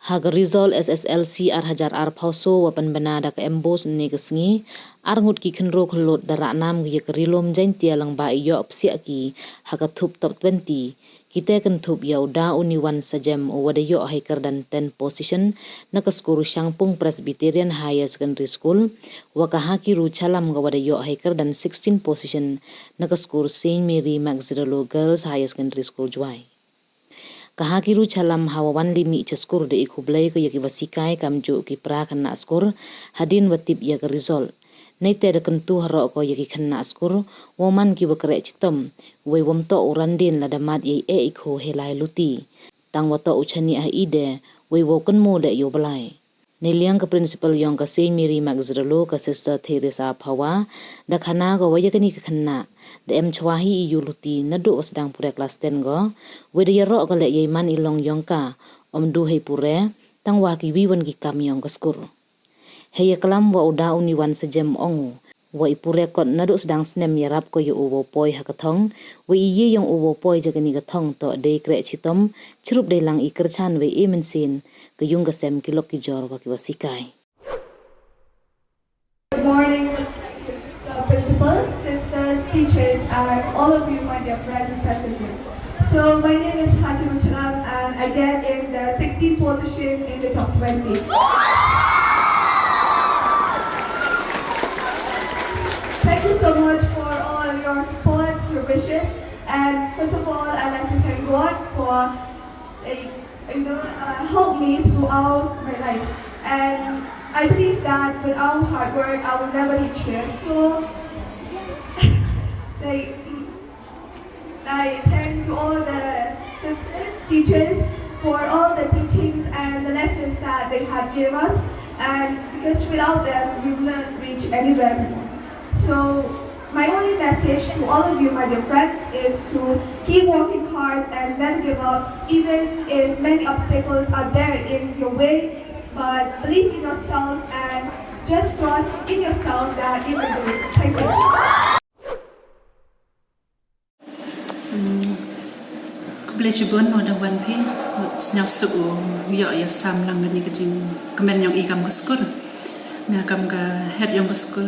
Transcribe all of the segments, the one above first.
Haga result SSLC ar hajar ar pauso wapan banada ka embos ni kesngi ar ngut ki kenro kelot dara nam ki Ri-loom Jaiñtia lang ba iyo opsia ki haga thup top 20 kita kan thup ya uda uniwan sajem wada yo hiker dan 10 position na skor Sangpung Presbyterian Higher Secondary School wakahaki ru chalam ga wada yo hiker dan 16 position na skor Saint Mary Magdalene Girls Higher Secondary School Juai. Kahakiru chalam hawawan limi chaskur de ikublay ko yaki wasikai kamjo ki pra kana skor hadin watip ya ka result naite de kentu haro ko yaki kana skor woman ki bakre chitom we womto urandin la damat ye ikho helai luti tang wato uchani a ide we woken mo de yo blai niliang ka principal yong ka Saint Mary Magdalene ka sister Teresa Phawa da khana go wayakani ka khana de em chwahi yuluti nadu osdang pure class 10 go we de ro ka le ye man ilong yong ka omdu hei pure tang wa ki wiwan ki kam yong ka skur hei kalam wa uda uniwan sajem ongu wa ipure kot nadu osdang snem yarap ko yo uwo poi hakathong we ye yong uwo poi jagani ka thong to de kre chitom chrup de lang ikerchan we emensin ka yung ka sem kilok ki jor wa ki wasikai. Good morning, principals, sisters, teachers, and all of you, my dear friends present here. So my name is Hakimu Chalam, and I get in the 16th position in the top 20. Thank you so much for all your support, your wishes, and first of all, I'd like to thank God for help me throughout my life. And I believe that without hard work, I will never reach here. So I thank to all the sisters, teachers for all the teachings and the lessons that they have given us. And because without them, we will not reach anywhere more. So my only message to all of you, my dear friends, is to keep working hard and never give up, even if many obstacles are there in your way. But believe in yourself and just trust in yourself that you can do it. Thank you. Kublecibun pada wan pi snyau su yo ya sam lang ni kejing kemen yang ikam ke skul na kam ka head yang ke skul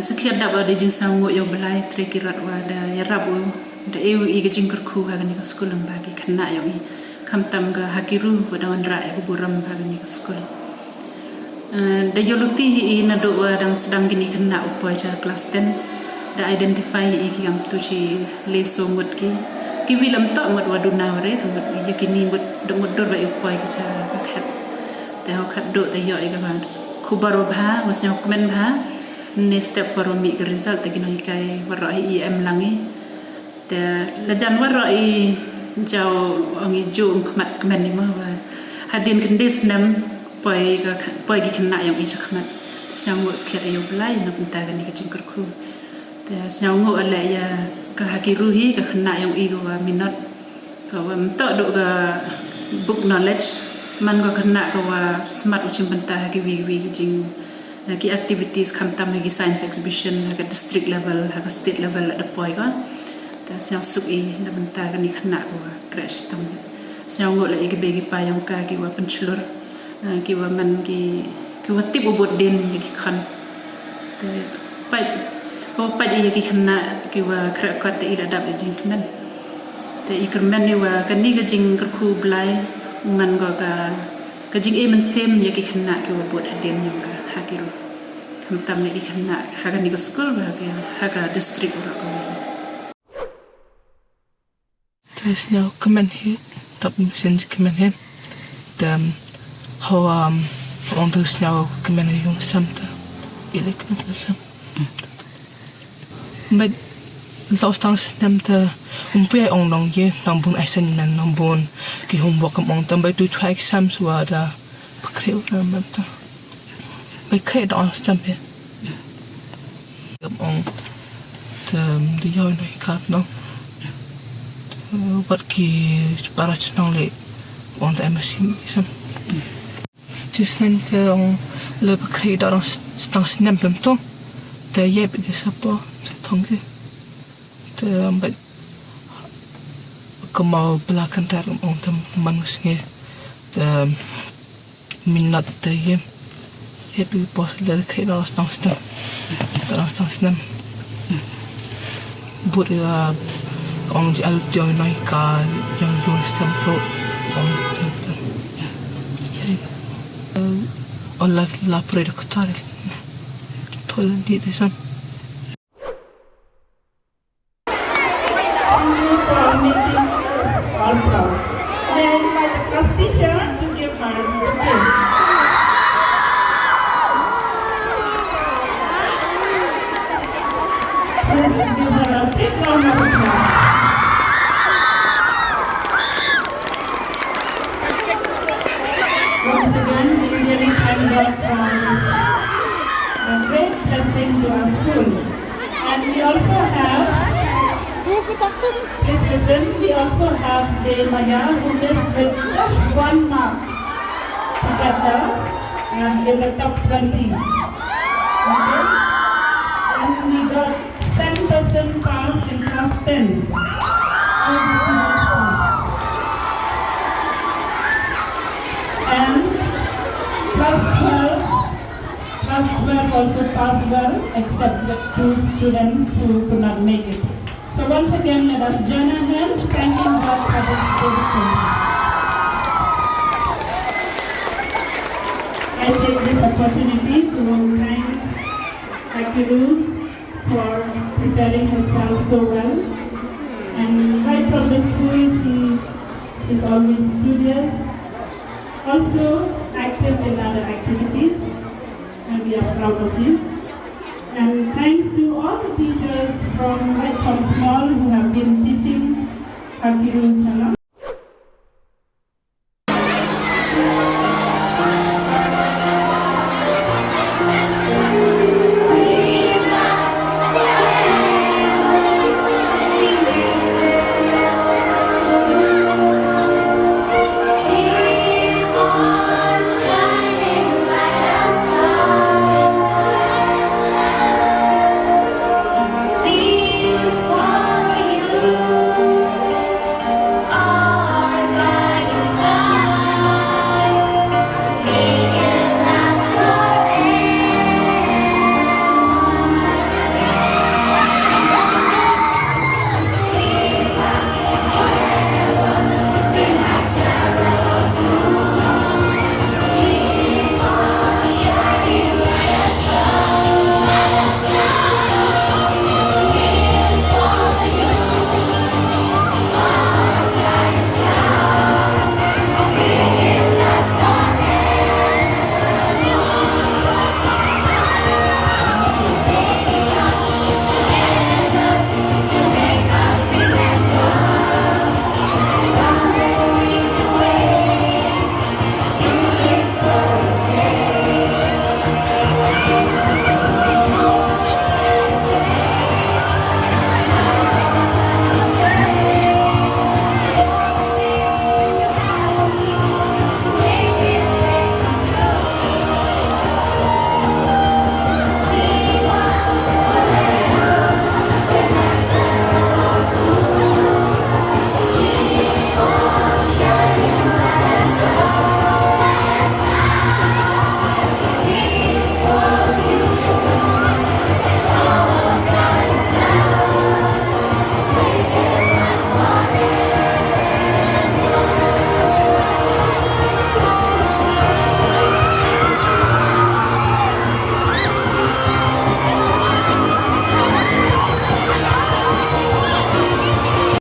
sekian dapat di jing sangu yo belai trekirat wa da ya rabu da eu i kejing kerku ha ni ke skul lang bagi kena yo i kam tam ga hakiru pada wan ra ya buram ha ni ke skul da yoluti i na do wa dang sedang gini kena upoi ja kelas 10 da identify i ki am tu chi leso ngut ki wilam tak ngut waduna re tu ngut yakini ngut ngut dor ba upoi ki cha khat te ho khat do te yo i ka ban khubaro bha wasnya komen bha ne step paro mi ke result te kino kai waro i em langi te lajan waro i jao ongi jum kmat komen ni ma wa hadin kendis nam poi ki kena yang i cha kmat sang ngut skya yo blai na punta kan ni ke jingkur khu te sang ngut ala ya ka hakiruhi ka kena yang i wa minot ka wa mto do ga book knowledge man ko kena ka wa smart uchim punta ki wi jing ki activities kam tam ki science exhibition ka district level ka state level at the point ka ta sang suk i na punta kan ni kena ko crash tam sang ngut la i ki begi pa yang ka ki wa penchlur ki wa man ki wa tip ubot den ki khan te pai ko pai ki khna ki wa khra ka te ila dab din kmen te i kermen ni wa kan ni ga jing kar khu blai man go ka jing e man sem ki khna ki wa bot den yang ka hakiru kam tam ni khna ha ga ni ko school ba ha ga district ora ko there's no comment here top mission comment here the how on those now comment yung samta ileknusam but those things them the umpe ong long ye nang bun aisen man nang bun ki homework kam ong tam by to try exams wa da pakre na ta by kre da stamp ye kam ong the yo no kat no what ki para chnong le on the machine sam just nante ong le pakre da stang snap dem to the ye bi sapo thongge te ambat kamau belakang tar ong tam manusnge the minat the happy possible kid or something. But on the outdoor night car, young sample on the Allah la predictor. Told did some. Thank you for making us all proud. And I invite the class teacher to give her the gift. Please give her a big round of applause. Once again, we really thank God for this great blessing to our school. And we also have, please listen, we also have the Maya who missed with just 1 mark together and in the top 20. Okay? And we got 10% pass in class 10. And class 12 also passed well, except the 2 students who could not make it. So once again, let us join our hands, thanking God for this good thing. I take this opportunity to thank Akiru for preparing herself so well. And right from the school, she's always studious, also active in other activities, and we are proud of you. And thanks to all the teachers right from small who have been teaching Akiru Chala.